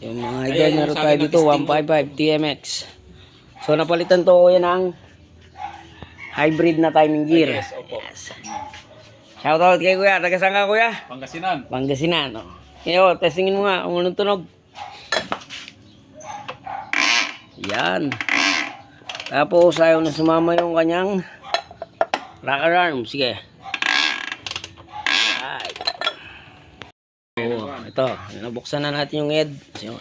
Yung mga idol, meron tayo dito 155 TMX. So napalitan to yan ang hybrid na timing gear. Yes, opo. Yes. Shoutout kay kuya. Taga saan ka kuya? Pangasinan. Pangasinan. Oh. Yo, testingin mo nga kung anong tunog. Yan. Tapos ayaw na sumama yung kanyang rocker arm. Sige. Right. Oh, ito. Nabuksan na natin yung head.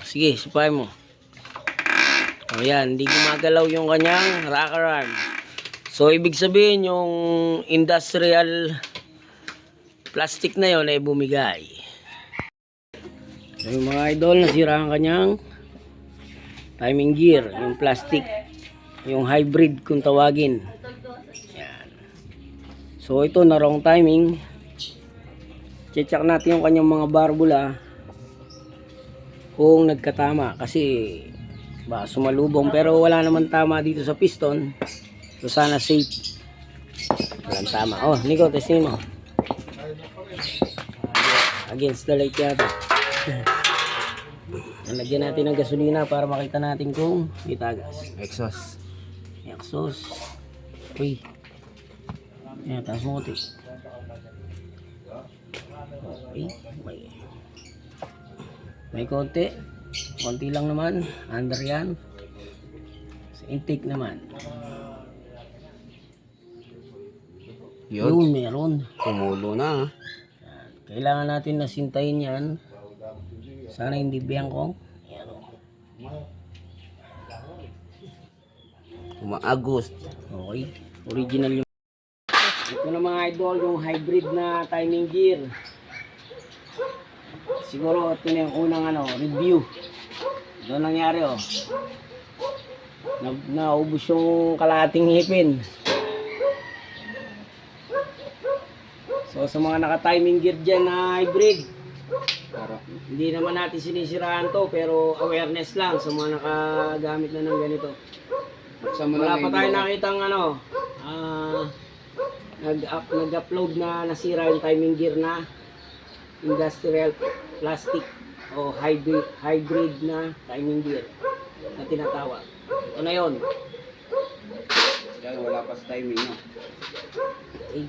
Sige, supay mo. O yan, hindi gumagalaw yung kanyang rocker arm. So, ibig sabihin yung industrial plastic na yon ay bumigay. So, yung mga idol, nasira ang kanyang timing gear, yung plastic, yung hybrid kung tawagin. Yan. So, ito na wrong timing. Check natin yung kanyang mga barbula kung nagkatama kasi ba sumalubong pero wala naman tama dito sa piston. So sana safe. Walang tama. Oh, Nico, testing mo. Against the light yata. Lagyan natin ng gasolina para makita natin kung may tagas. Exhaust. Exhaust. Uy. Ayan, taas mo konti. Okay. May konti. Konti lang naman. Under yan. Sa intake naman. Yun, meron. Tumulo na. Yan. Kailangan natin nasintayin yan. Sana hindi biyangkong. Yan o. Umaagos. Okay. Original yung. Ito na mga idol, yung hybrid na timing gear. Siguro ito na yung unang review. Ito nangyari oh. Naubos yung kalahating hipin. So sa mga naka-timing gear dyan na hybrid, hindi naman natin sinisiraan to pero awareness lang sa mga nakagamit na ng ganito. Wala pa tayo nakitang nag-upload na nasira yung timing gear na industrial plastic o hybrid na timing gear na tinatawag. Ito na yun. Wala pa sa timing, no? Okay.